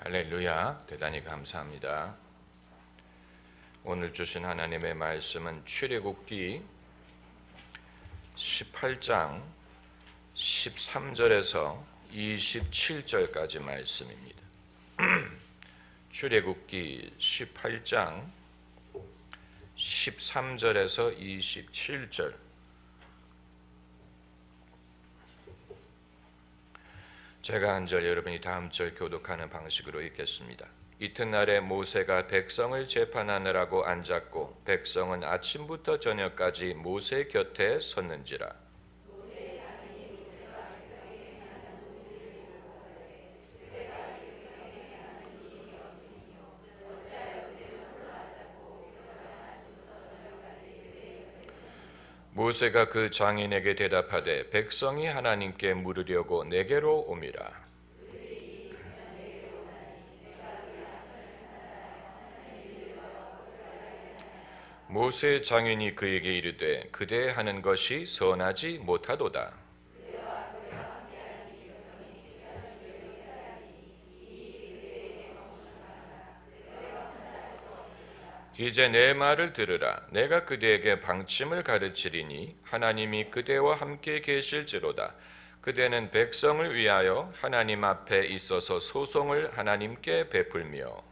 할렐루야, 대단히 감사합니다. 오늘 주신 하나님의 말씀은 출애굽기 18장 13절에서 27절까지 말씀입니다. 출애굽기 18장 13절에서 27절. 제가 한 절, 여러분이 다음 절 교독하는 방식으로 읽겠습니다. 이튿날에 모세가 백성을 재판하느라고 앉았고 백성은 아침부터 저녁까지 모세 곁에 섰는지라. 모세가 그 장인에게 대답하되 백성이 하나님께 물으려고 내게로 오미라. 모세 장인이 그에게 이르되 그대 하는 것이 선하지 못하도다. 이제 내 말을 들으라. 내가 그대에게 방침을 가르치리니 하나님이 그대와 함께 계실지로다. 그대는 백성을 위하여 하나님 앞에 있어서 소송을 하나님께 베풀며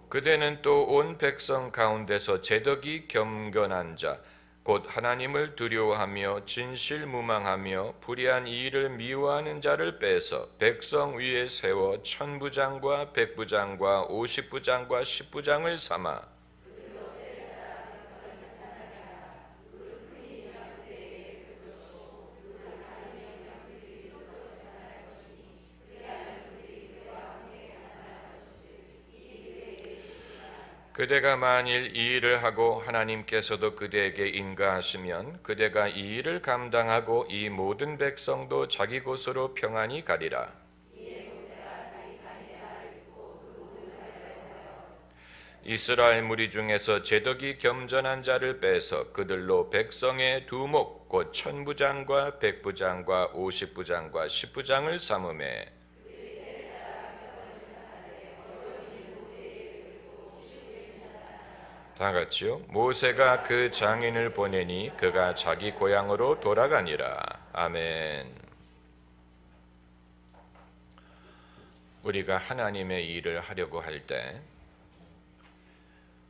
그대는 또 온 백성 가운데서 제덕이 겸견한 자 곧 하나님을 두려워하며 진실무망하며 불의한 일을 미워하는 자를 빼서 백성 위에 세워 천부장과 백부장과 50부장과 10부장을 삼아 그대가 만일 이 일을 하고 하나님께서도 그대에게 인가하시면 그대가 이 일을 감당하고 이 모든 백성도 자기 곳으로 평안히 가리라. 이스라엘 무리 중에서 제덕이 겸전한 자를 빼서 그들로 백성의 두목 곧 천부장과 백부장과 50부장과 10부장을 삼으매 다 같이요. 모세가 그 장인을 보내니 그가 자기 고향으로 돌아가니라. 아멘. 우리가 하나님의 일을 하려고 할 때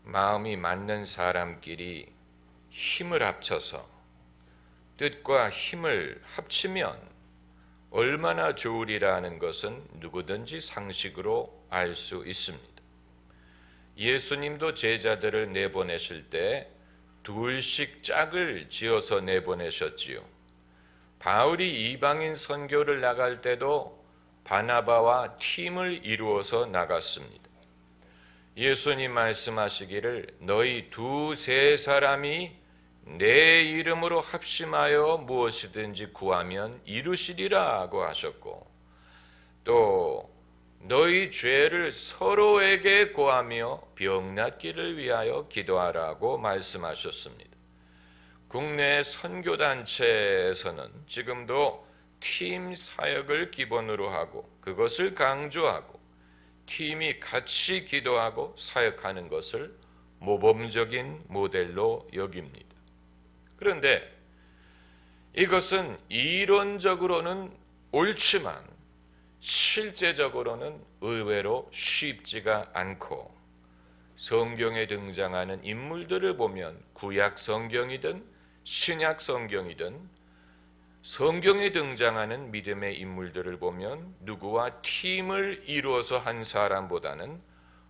마음이 맞는 사람끼리 힘을 합쳐서 뜻과 힘을 합치면 얼마나 좋으리라는 것은 누구든지 상식으로 알 수 있습니다. 예수님도 제자들을 내보내실 때 둘씩 짝을 지어서 내보내셨지요. 바울이 이방인 선교를 나갈 때도 바나바와 팀을 이루어서 나갔습니다. 예수님 말씀하시기를 너희 두세 사람이 내 이름으로 합심하여 무엇이든지 구하면 이루시리라고 하셨고 또 너희 죄를 서로에게 고하며 병낫기를 위하여 기도하라고 말씀하셨습니다. 국내 선교단체에서는 지금도 팀 사역을 기본으로 하고 그것을 강조하고 팀이 같이 기도하고 사역하는 것을 모범적인 모델로 여깁니다. 그런데 이것은 이론적으로는 옳지만 실제적으로는 의외로 쉽지가 않고 성경에 등장하는 인물들을 보면 구약 성경이든 신약 성경이든 성경에 등장하는 믿음의 인물들을 보면 누구와 팀을 이루어서 한 사람보다는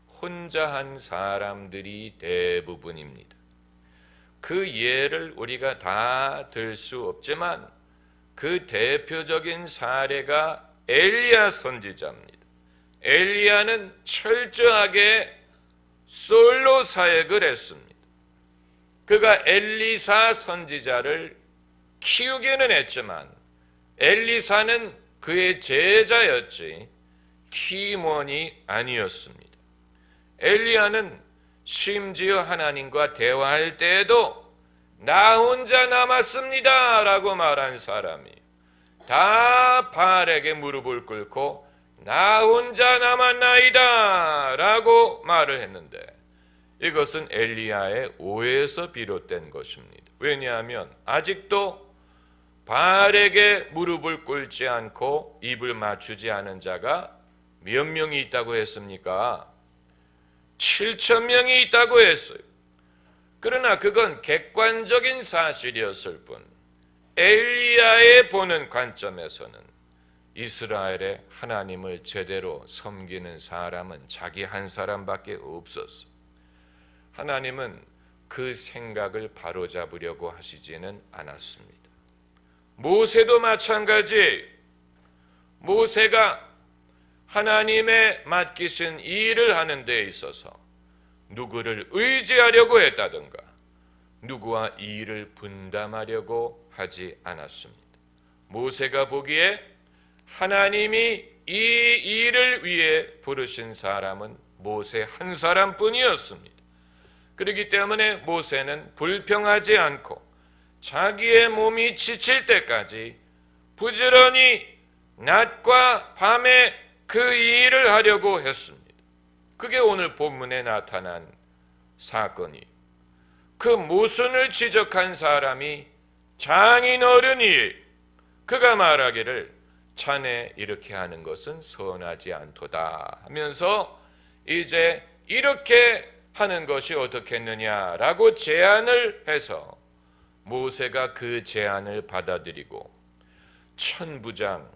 혼자 한 사람들이 대부분입니다. 그 예를 우리가 다 들 수 없지만 그 대표적인 사례가 엘리야 선지자입니다. 엘리야는 철저하게 솔로 사역을 했습니다. 그가 엘리사 선지자를 키우기는 했지만 엘리사는 그의 제자였지 팀원이 아니었습니다. 엘리야는 심지어 하나님과 대화할 때에도 나 혼자 남았습니다 라고 말한 사람이에요. 다 바알에게 무릎을 꿇고 나 혼자 남았나이다 라고 말을 했는데, 이것은 엘리야의 오해에서 비롯된 것입니다. 왜냐하면 아직도 바알에게 무릎을 꿇지 않고 입을 맞추지 않은 자가 몇 명이 있다고 했습니까? 7,000명이 있다고 했어요. 그러나 그건 객관적인 사실이었을 뿐, 엘리야의 보는 관점에서는 이스라엘의 하나님을 제대로 섬기는 사람은 자기 한 사람밖에 없었어. 하나님은 그 생각을 바로잡으려고 하시지는 않았습니다. 모세도 마찬가지. 모세가 하나님의 맡기신 이 일을 하는 데 있어서 누구를 의지하려고 했다든가 누구와 이 일을 분담하려고 하지 않았습니다. 모세가 보기에 하나님이 이 일을 위해 부르신 사람은 모세 한 사람뿐이었습니다. 그렇기 때문에 모세는 불평하지 않고 자기의 몸이 지칠 때까지 부지런히 낮과 밤에 그 일을 하려고 했습니다. 그게 오늘 본문에 나타난 사건이에요. 그 모순을 지적한 사람이 장인어른이, 그가 말하기를 자네 이렇게 하는 것은 선하지 않도다 하면서 이제 이렇게 하는 것이 어떻겠느냐라고 제안을 해서 모세가 그 제안을 받아들이고 1000부장,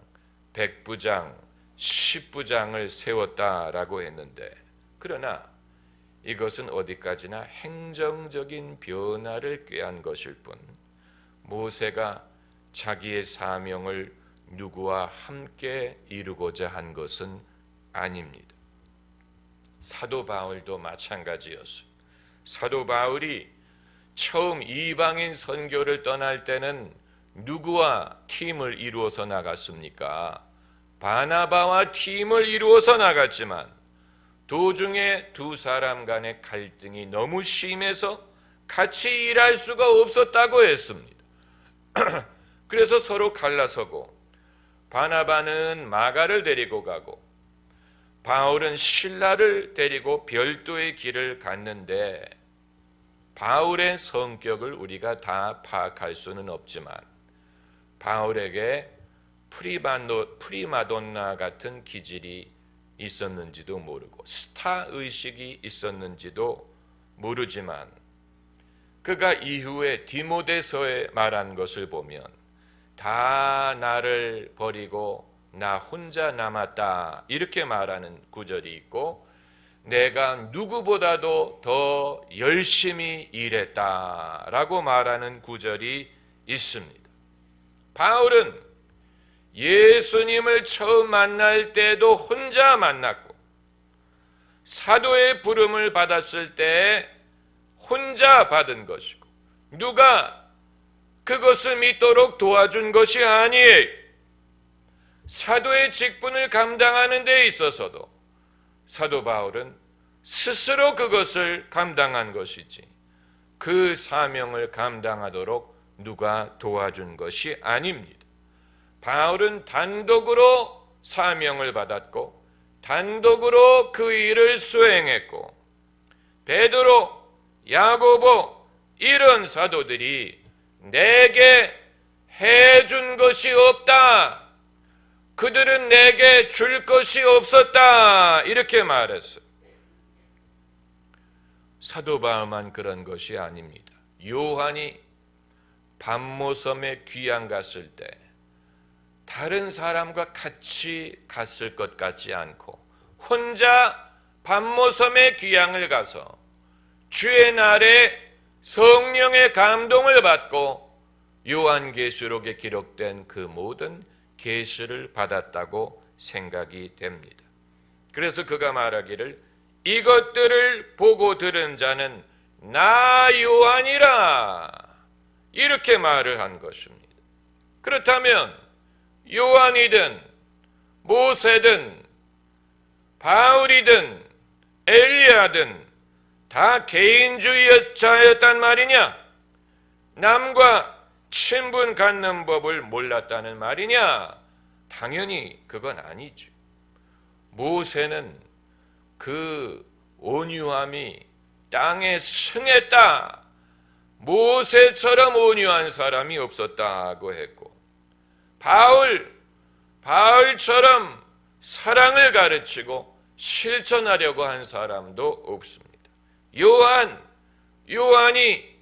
100부장, 10부장을 세웠다라고 했는데, 그러나 이것은 어디까지나 행정적인 변화를 꾀한 것일 뿐 모세가 자기의 사명을 누구와 함께 이루고자 한 것은 아닙니다. 사도 바울도 마찬가지였어요. 사도 바울이 처음 이방인 선교를 떠날 때는 누구와 팀을 이루어서 나갔습니까? 바나바와 팀을 이루어서 나갔지만 도중에 두 사람 간의 갈등이 너무 심해서 같이 일할 수가 없었다고 했습니다. 그래서 서로 갈라서고 바나바는 마가를 데리고 가고 바울은 실라를 데리고 별도의 길을 갔는데, 바울의 성격을 우리가 다 파악할 수는 없지만 바울에게 프리마돈나 같은 기질이 있었는지도 모르고 스타 의식이 있었는지도 모르지만 그가 이후에 디모데서에 말한 것을 보면 다 나를 버리고 나 혼자 남았다 이렇게 말하는 구절이 있고, 내가 누구보다도 더 열심히 일했다라고 말하는 구절이 있습니다. 바울은 예수님을 처음 만날 때도 혼자 만났고 사도의 부름을 받았을 때 혼자 받은 것이고 누가 그것을 믿도록 도와준 것이 아니에요. 사도의 직분을 감당하는 데 있어서도 사도 바울은 스스로 그것을 감당한 것이지 그 사명을 감당하도록 누가 도와준 것이 아닙니다. 바울은 단독으로 사명을 받았고 단독으로 그 일을 수행했고, 베드로, 야고보 이런 사도들이 내게 해준 것이 없다, 그들은 내게 줄 것이 없었다 이렇게 말했어요. 사도 바울만 그런 것이 아닙니다. 요한이 반모섬에 귀양 갔을 때 다른 사람과 같이 갔을 것 같지 않고 혼자 반모섬에 귀양을 가서 주의 날에 성령의 감동을 받고 요한계시록에 기록된 그 모든 계시를 받았다고 생각이 됩니다. 그래서 그가 말하기를 이것들을 보고 들은 자는 나 요한이라 이렇게 말을 한 것입니다. 그렇다면 요한이든 모세든 바울이든 엘리야든 다 개인주의자였단 말이냐? 남과 친분 갖는 법을 몰랐다는 말이냐? 당연히 그건 아니죠. 모세는 그 온유함이 땅에 승했다. 모세처럼 온유한 사람이 없었다고 했고, 바울처럼 사랑을 가르치고 실천하려고 한 사람도 없습니다. 요한이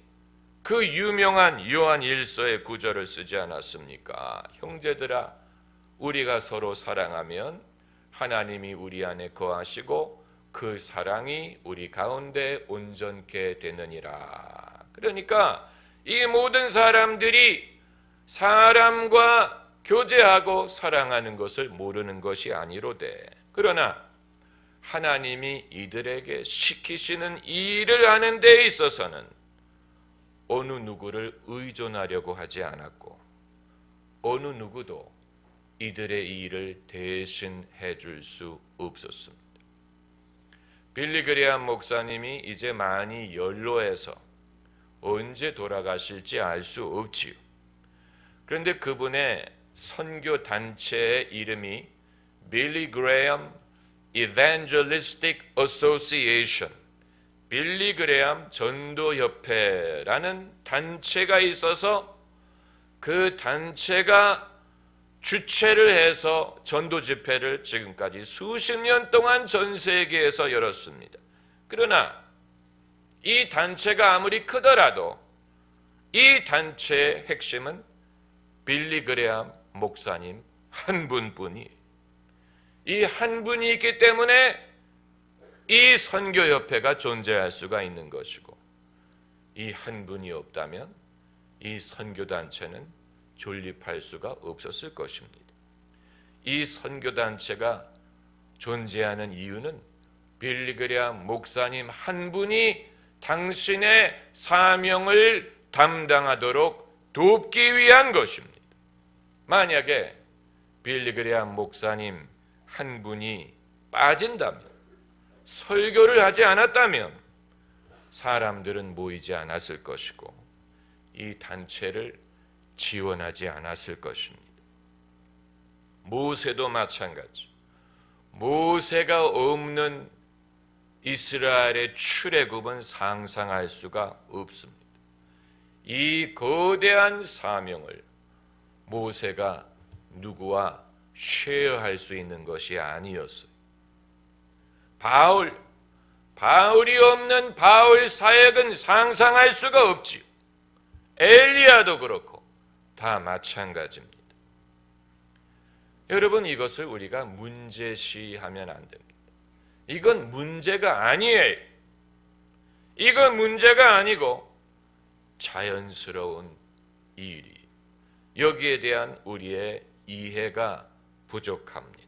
그 유명한 요한 1서의 구절을 쓰지 않았습니까? 형제들아, 우리가 서로 사랑하면 하나님이 우리 안에 거하시고 그 사랑이 우리 가운데 온전케 되느니라. 그러니까 이 모든 사람들이 사람과 교제하고 사랑하는 것을 모르는 것이 아니로되, 그러나 하나님이 이들에게 시키시는 이 일을 하는 데 있어서는 어느 누구를 의존하려고 하지 않았고, 어느 누구도 이들의 이 일을 대신해 줄 수 없었습니다. 빌리 그레함 목사님이 이제 많이 연로해서 언제 돌아가실지 알 수 없지요. 그런데 그분의 선교 단체의 이름이 빌리 그레함 Evangelistic Association, 빌리 그레함 전도협회라는 단체가 있어서 그 단체가 주최를 해서 전도 집회를 지금까지 수십 년 동안 전 세계에서 열었습니다. 그러나 이 단체가 아무리 크더라도 이 단체의 핵심은 빌리 그레함 목사님 한 분뿐이, 이 한 분이 있기 때문에 이 선교협회가 존재할 수가 있는 것이고, 이 한 분이 없다면 이 선교단체는 존립할 수가 없었을 것입니다. 이 선교단체가 존재하는 이유는 빌리 그레함 목사님 한 분이 당신의 사명을 담당하도록 돕기 위한 것입니다. 만약에 빌리 그레함 목사님 한 분이 빠진다면, 설교를 하지 않았다면 사람들은 모이지 않았을 것이고 이 단체를 지원하지 않았을 것입니다. 모세도 마찬가지. 모세가 없는 이스라엘의 출애굽은 상상할 수가 없습니다. 이 거대한 사명을 모세가 누구와 쉐어할 수 있는 것이 아니었어요. 바울이 없는 바울 사역은 상상할 수가 없지요. 엘리야도 그렇고 다 마찬가지입니다. 여러분, 이것을 우리가 문제시하면 안 됩니다. 이건 문제가 아니에요. 이건 문제가 아니고 자연스러운 일이, 여기에 대한 우리의 이해가 부족합니다.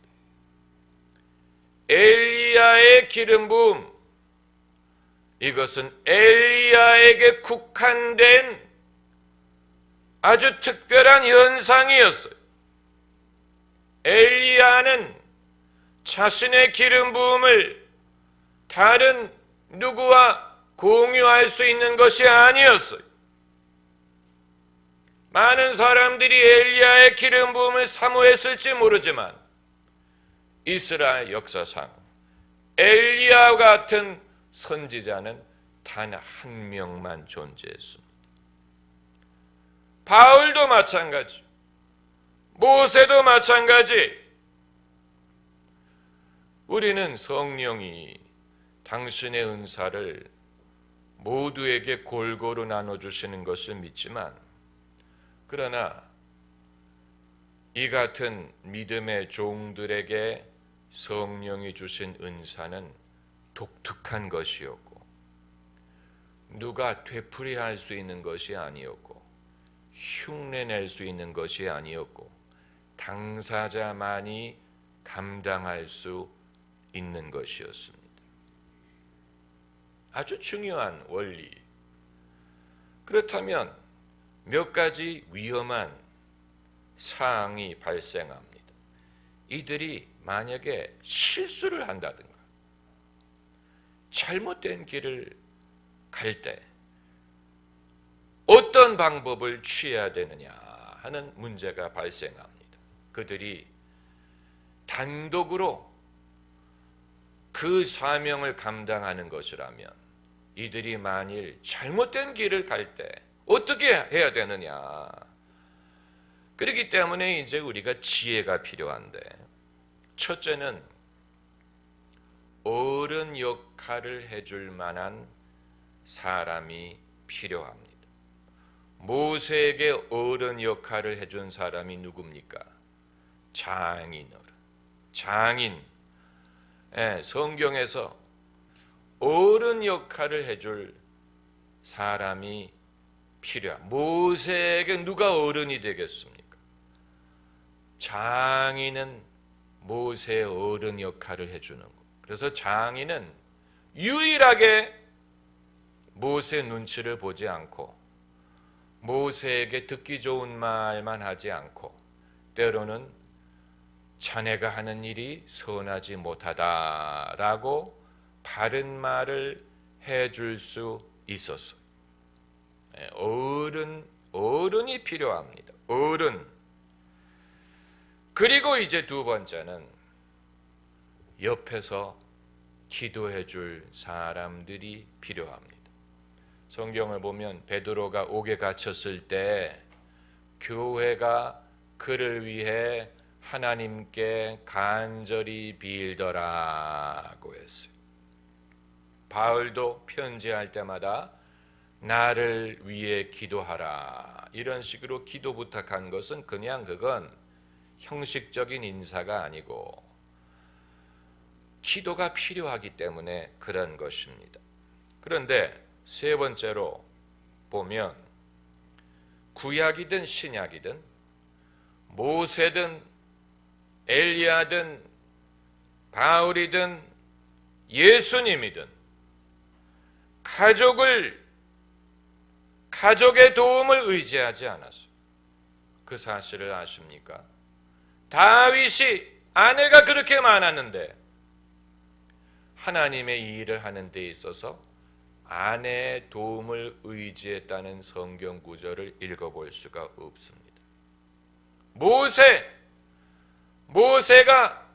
엘리야의 기름 부음, 이것은 엘리야에게 국한된 아주 특별한 현상이었어요. 엘리야는 자신의 기름 부음을 다른 누구와 공유할 수 있는 것이 아니었어요. 많은 사람들이 엘리야의 기름 부음을 사모했을지 모르지만 이스라엘 역사상 엘리야 같은 선지자는 단 한 명만 존재했습니다. 바울도 마찬가지, 모세도 마찬가지. 우리는 성령이 당신의 은사를 모두에게 골고루 나눠주시는 것을 믿지만, 그러나 이 같은 믿음의 종들에게 성령이 주신 은사는 독특한 것이었고, 누가 되풀이할 수 있는 것이 아니었고, 흉내낼 수 있는 것이 아니었고, 당사자만이 감당할 수 있는 것이었습니다. 아주 중요한 원리. 그렇다면 몇 가지 위험한 사항이 발생합니다. 이들이 만약에 실수를 한다든가 잘못된 길을 갈 때 어떤 방법을 취해야 되느냐 하는 문제가 발생합니다. 그들이 단독으로 그 사명을 감당하는 것이라면 이들이 만일 잘못된 길을 갈 때 어떻게 해야 되느냐. 그렇기 때문에 이제 우리가 지혜가 필요한데, 첫째는 어른 역할을 해줄 만한 사람이 필요합니다. 모세에게 어른 역할을 해준 사람이 누굽니까? 장인. 성경에서 어른 역할을 해줄 사람이 필요합니다. 모세에게 누가 어른이 되겠습니까? 장인은 모세의 어른 역할을 해주는 거. 그래서 장인은 유일하게 모세 눈치를 보지 않고 모세에게 듣기 좋은 말만 하지 않고 때로는 자네가 하는 일이 선하지 못하다라고 바른 말을 해줄 수 있었어요. 어른이 필요합니다. 어른. 그리고 이제 두 번째는 옆에서 기도해 줄 사람들이 필요합니다. 성경을 보면 베드로가 옥에 갇혔을 때 교회가 그를 위해 하나님께 간절히 빌더라고 했어요. 바울도 편지할 때마다 나를 위해 기도하라 이런 식으로 기도 부탁한 것은 그건 형식적인 인사가 아니고 기도가 필요하기 때문에 그런 것입니다. 그런데 세 번째로 보면 구약이든 신약이든 모세든 엘리야든 바울이든 예수님이든 가족의 도움을 의지하지 않았어요. 그 사실을 아십니까? 다윗이 아내가 그렇게 많았는데 하나님의 이 일을 하는 데 있어서 아내의 도움을 의지했다는 성경 구절을 읽어볼 수가 없습니다. 모세가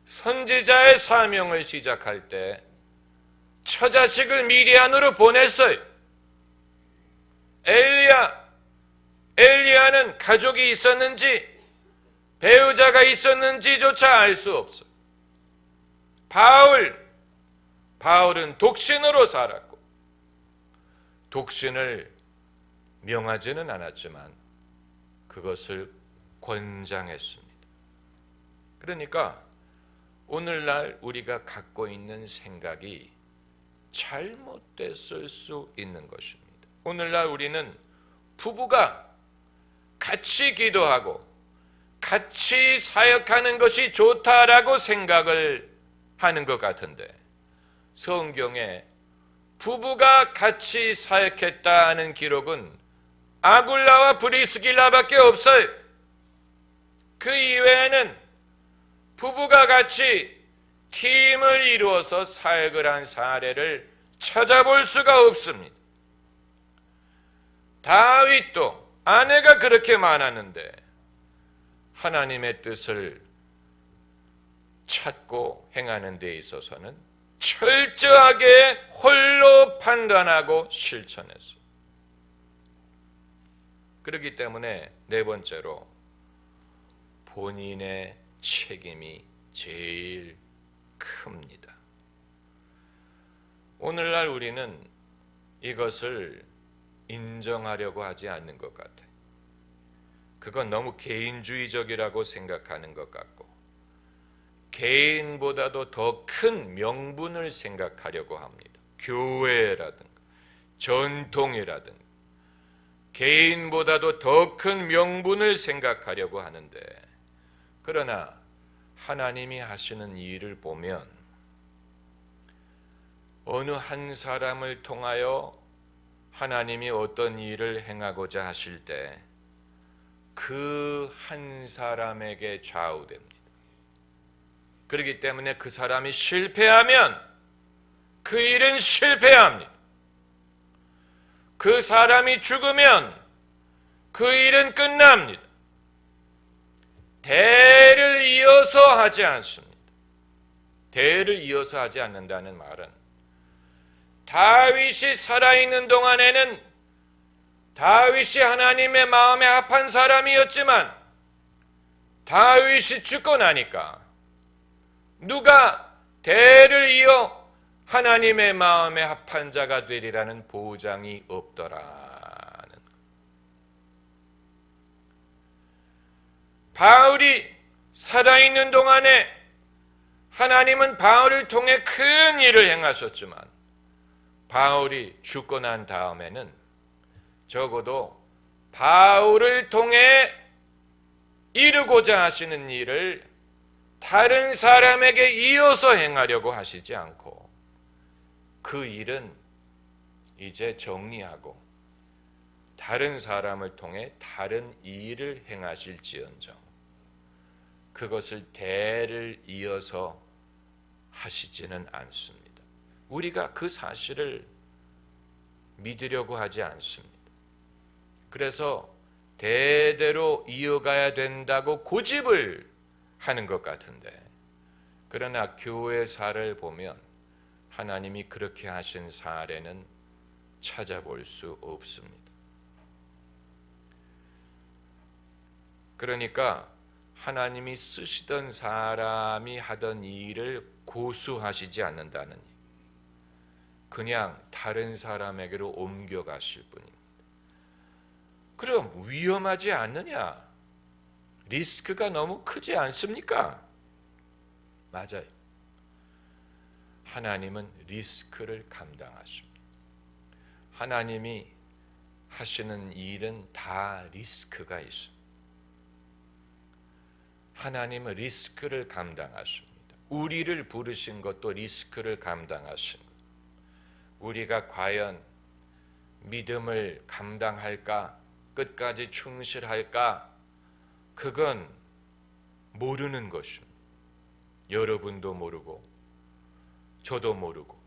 선지자의 사명을 시작할 때 처자식을 미디안으로 보냈어요. 엘리야는 가족이 있었는지 배우자가 있었는지조차 알 수 없어요. 바울은 독신으로 살았고 독신을 명하지는 않았지만 그것을 권장했습니다. 그러니까 오늘날 우리가 갖고 있는 생각이 잘못됐을 수 있는 것입니다. 오늘날 우리는 부부가 같이 기도하고 같이 사역하는 것이 좋다라고 생각을 하는 것 같은데 성경에 부부가 같이 사역했다는 기록은 아굴라와 브리스길라밖에 없어요. 그 이외에는 부부가 같이 팀을 이루어서 사역을 한 사례를 찾아볼 수가 없습니다. 다윗도 아내가 그렇게 많았는데 하나님의 뜻을 찾고 행하는 데 있어서는 철저하게 홀로 판단하고 실천했어요. 그렇기 때문에 네 번째로 본인의 책임이 제일 큽니다. 오늘날 우리는 이것을 인정하려고 하지 않는 것 같아요. 그건 너무 개인주의적이라고 생각하는 것 같고 개인보다도 더 큰 명분을 생각하려고 합니다. 교회라든가 전통이라든가 개인보다도 더 큰 명분을 생각하려고 하는데 그러나 하나님이 하시는 일을 보면 어느 한 사람을 통하여 하나님이 어떤 일을 행하고자 하실 때 그 한 사람에게 좌우됩니다. 그렇기 때문에 그 사람이 실패하면 그 일은 실패합니다. 그 사람이 죽으면 그 일은 끝납니다. 대를 이어서 하지 않습니다. 대를 이어서 하지 않는다는 말은 다윗이 살아있는 동안에는 다윗이 하나님의 마음에 합한 사람이었지만 다윗이 죽고 나니까 누가 대를 이어 하나님의 마음에 합한 자가 되리라는 보장이 없더라는 것. 바울이 살아있는 동안에 하나님은 바울을 통해 큰 일을 행하셨지만 바울이 죽고 난 다음에는 적어도 바울을 통해 이루고자 하시는 일을 다른 사람에게 이어서 행하려고 하시지 않고 그 일은 이제 정리하고 다른 사람을 통해 다른 일을 행하실지언정 그것을 대를 이어서 하시지는 않습니다. 우리가 그 사실을 믿으려고 하지 않습니다. 그래서 대대로 이어가야 된다고 고집을 하는 것 같은데 그러나 교회사를 보면 하나님이 그렇게 하신 사례는 찾아볼 수 없습니다. 그러니까 하나님이 쓰시던 사람이 하던 일을 고수하시지 않는다는 일. 그냥 다른 사람에게로 옮겨가실 뿐입니다. 그럼 위험하지 않느냐? 리스크가 너무 크지 않습니까? 맞아요. 하나님은 리스크를 감당하십니다. 하나님이 하시는 일은 다 리스크가 있습니다. 하나님은 리스크를 감당하십니다. 우리를 부르신 것도 리스크를 감당하신 것. 우리가 과연 믿음을 감당할까? 끝까지 충실할까? 그건 모르는 것입니다. 여러분도 모르고 저도 모르고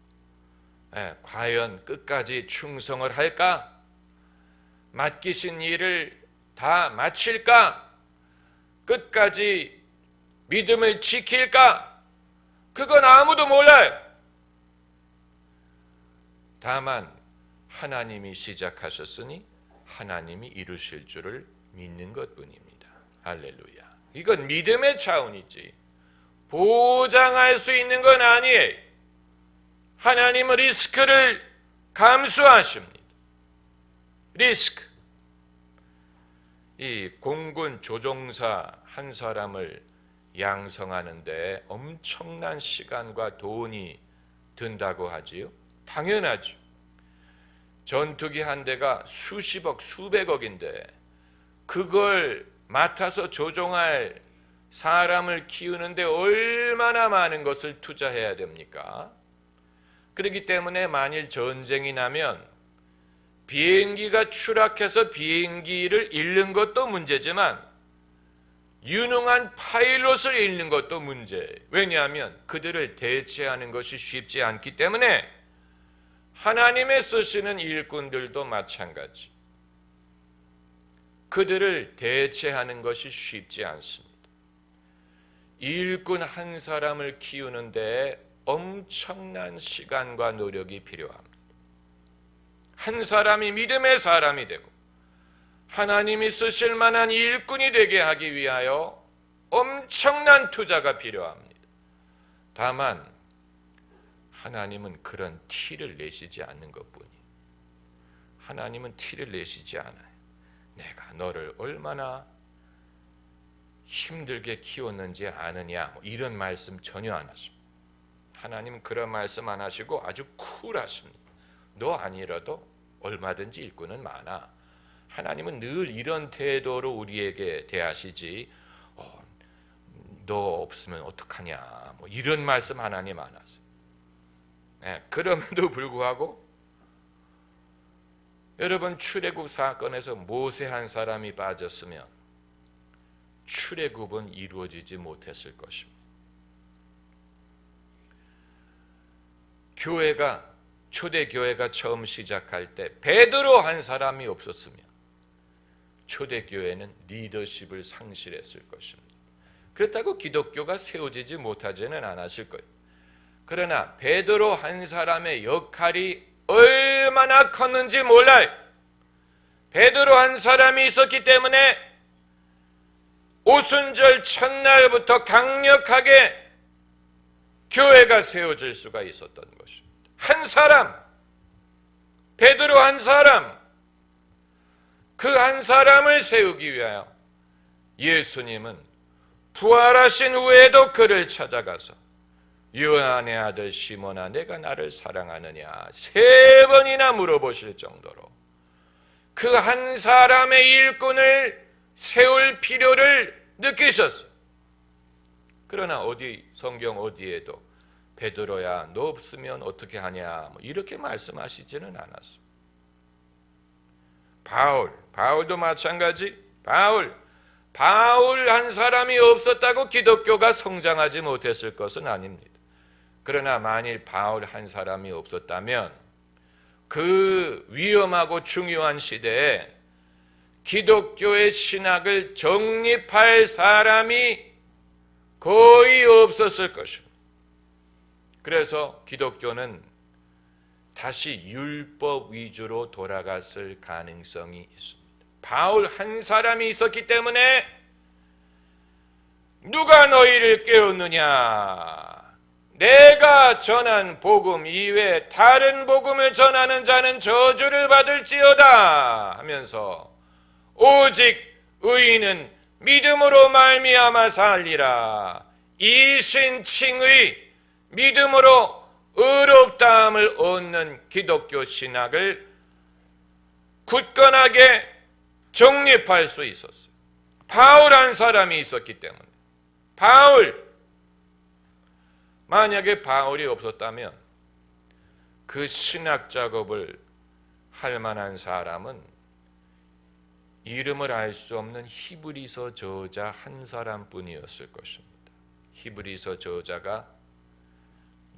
과연 끝까지 충성을 할까? 맡기신 일을 다 마칠까? 끝까지 믿음을 지킬까? 그건 아무도 몰라요. 다만 하나님이 시작하셨으니 하나님이 이루실 줄을 믿는 것뿐입니다. 할렐루야. 이건 믿음의 차원이지 보장할 수 있는 건 아니에요. 하나님은 리스크를 감수하십니다. 리스크. 이 공군 조종사 한 사람을 양성하는데 엄청난 시간과 돈이 든다고 하지요. 당연하죠. 전투기 한 대가 수십억, 수백억인데 그걸 맡아서 조종할 사람을 키우는데 얼마나 많은 것을 투자해야 됩니까? 그렇기 때문에 만일 전쟁이 나면 비행기가 추락해서 비행기를 잃는 것도 문제지만 유능한 파일럿을 잃는 것도 문제예요. 왜냐하면 그들을 대체하는 것이 쉽지 않기 때문에 하나님의 쓰시는 일꾼들도 마찬가지. 그들을 대체하는 것이 쉽지 않습니다. 일꾼 한 사람을 키우는 데 엄청난 시간과 노력이 필요합니다. 한 사람이 믿음의 사람이 되고 하나님이 쓰실 만한 일꾼이 되게 하기 위하여 엄청난 투자가 필요합니다. 다만 하나님은 그런 티를 내시지 않는 것뿐이에요. 하나님은 티를 내시지 않아요. 내가 너를 얼마나 힘들게 키웠는지 아느냐, 이런 말씀 전혀 안 하십니다. 하나님은 그런 말씀 안 하시고 아주 쿨하십니다. 너 아니라도 얼마든지 일꾼은 많아. 하나님은 늘 이런 태도로 우리에게 대하시지 너 없으면 어떡하냐 이런 말씀 하나님 안 하세요. 그럼에도 불구하고 여러분 출애굽 사건에서 모세 한 사람이 빠졌으면 출애굽은 이루어지지 못했을 것입니다. 교회가 초대교회가 처음 시작할 때 베드로 한 사람이 없었으면 초대교회는 리더십을 상실했을 것입니다. 그렇다고 기독교가 세워지지 못하지는 않았을 거예요. 그러나 베드로 한 사람의 역할이 얼마나 컸는지 몰라요. 베드로 한 사람이 있었기 때문에 오순절 첫날부터 강력하게 교회가 세워질 수가 있었던 것입니다. 한 사람, 베드로 한 사람, 그 한 사람을 세우기 위하여 예수님은 부활하신 후에도 그를 찾아가서 요한의 아들 시몬아 내가 나를 사랑하느냐 3번이나 물어보실 정도로 그 한 사람의 일꾼을 세울 필요를 느끼셨어요. 그러나 성경 어디에도 베드로야 너 없으면 어떻게 하냐 이렇게 말씀하시지는 않았어요. 바울도 마찬가지. 바울 한 사람이 없었다고 기독교가 성장하지 못했을 것은 아닙니다. 그러나 만일 바울 한 사람이 없었다면 그 위험하고 중요한 시대에 기독교의 신학을 정립할 사람이 거의 없었을 것입니다. 그래서 기독교는 다시 율법 위주로 돌아갔을 가능성이 있습니다. 바울 한 사람이 있었기 때문에 누가 너희를 깨웠느냐? 내가 전한 복음 이외에 다른 복음을 전하는 자는 저주를 받을지어다 하면서 오직 의인은 믿음으로 말미암아 살리라. 이 신칭의 믿음으로 의롭다함을 얻는 기독교 신학을 굳건하게 정립할 수 있었어요. 바울 한 사람이 있었기 때문에. 만약에 바울이 없었다면 그 신학 작업을 할 만한 사람은 이름을 알 수 없는 히브리서 저자 한 사람뿐이었을 것입니다. 히브리서 저자가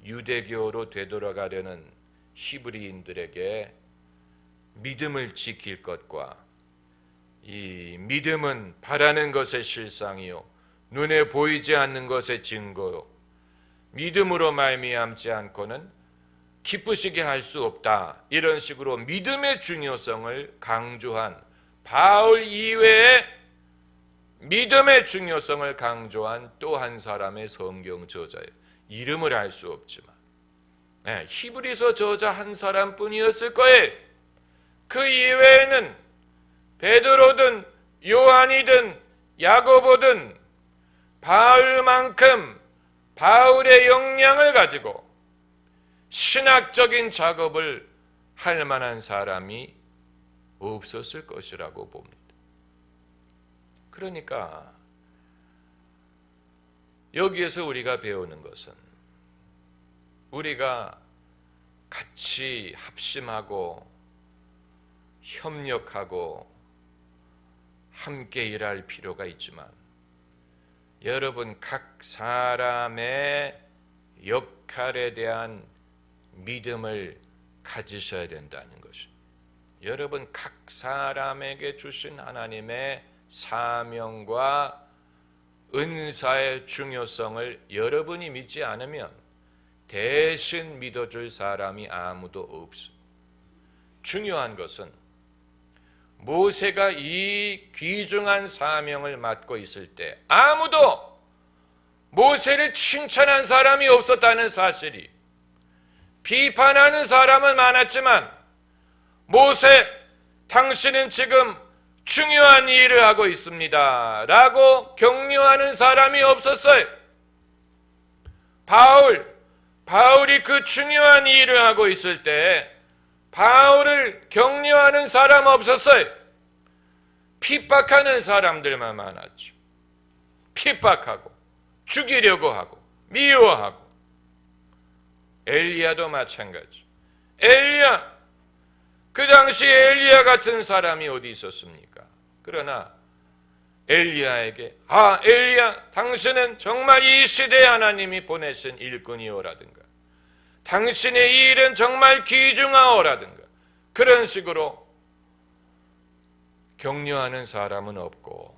유대교로 되돌아가려는 히브리인들에게 믿음을 지킬 것과 이 믿음은 바라는 것의 실상이요 눈에 보이지 않는 것의 증거요 믿음으로 말미암지 않고는 기쁘시게 할 수 없다. 이런 식으로 믿음의 중요성을 강조한 바울 이외에 믿음의 중요성을 강조한 또 한 사람의 성경 저자예요. 이름을 알 수 없지만 히브리서 저자 한 사람뿐이었을 거예요. 그 이외에는 베드로든 요한이든 야고보든 바울만큼 바울의 역량을 가지고 신학적인 작업을 할 만한 사람이 없었을 것이라고 봅니다. 그러니까 여기에서 우리가 배우는 것은 우리가 같이 합심하고 협력하고 함께 일할 필요가 있지만 여러분 각 사람의 역할에 대한 믿음을 가지셔야 된다는 것입니다. 여러분 각 사람에게 주신 하나님의 사명과 은사의 중요성을 여러분이 믿지 않으면 대신 믿어줄 사람이 아무도 없습니다. 중요한 것은 모세가 이 귀중한 사명을 맡고 있을 때 아무도 모세를 칭찬한 사람이 없었다는 사실이, 비판하는 사람은 많았지만 모세 당신은 지금 중요한 일을 하고 있습니다 라고 격려하는 사람이 없었어요. 바울이 그 중요한 일을 하고 있을 때 바울을 격려하는 사람 없었어요. 핍박하는 사람들만 많았죠. 핍박하고 죽이려고 하고 미워하고. 엘리야도 마찬가지. 그 당시 엘리야 같은 사람이 어디 있었습니까? 그러나 엘리야에게 엘리야 당신은 정말 이 시대에 하나님이 보내신 일꾼이오라든가 당신의 이 일은 정말 귀중하오라든가 그런 식으로 격려하는 사람은 없고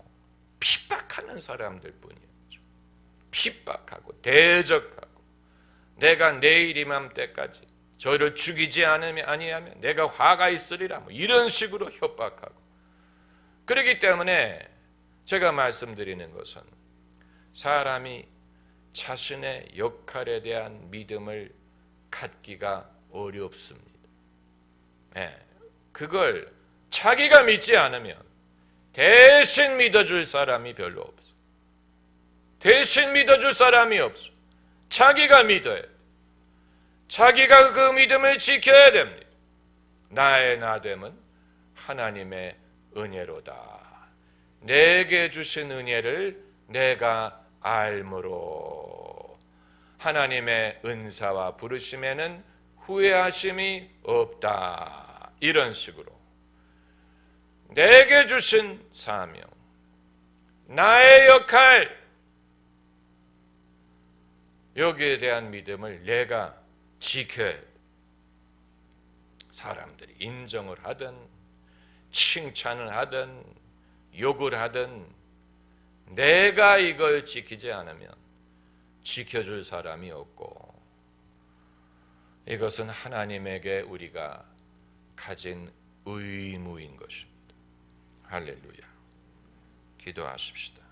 핍박하는 사람들 뿐이었죠. 핍박하고 대적하고 내가 내일 이맘때까지 저를 죽이지 아니하면 내가 화가 있으리라 뭐 이런 식으로 협박하고 그렇기 때문에 제가 말씀드리는 것은 사람이 자신의 역할에 대한 믿음을 갖기가 어렵습니다. 그걸 자기가 믿지 않으면 대신 믿어줄 사람이 별로 없어. 대신 믿어줄 사람이 없어. 자기가 믿어야 돼. 자기가 그 믿음을 지켜야 됩니다. 나의 나됨은 하나님의 은혜로다. 내게 주신 은혜를 내가 알므로 하나님의 은사와 부르심에는 후회하심이 없다. 이런 식으로 내게 주신 사명, 나의 역할, 여기에 대한 믿음을 내가 지켜야 돼. 사람들이 인정을 하든 칭찬을 하든 욕을 하든 내가 이걸 지키지 않으면 지켜줄 사람이 없고 이것은 하나님에게 우리가 가진 의무인 것입니다. 할렐루야. 기도하십시다.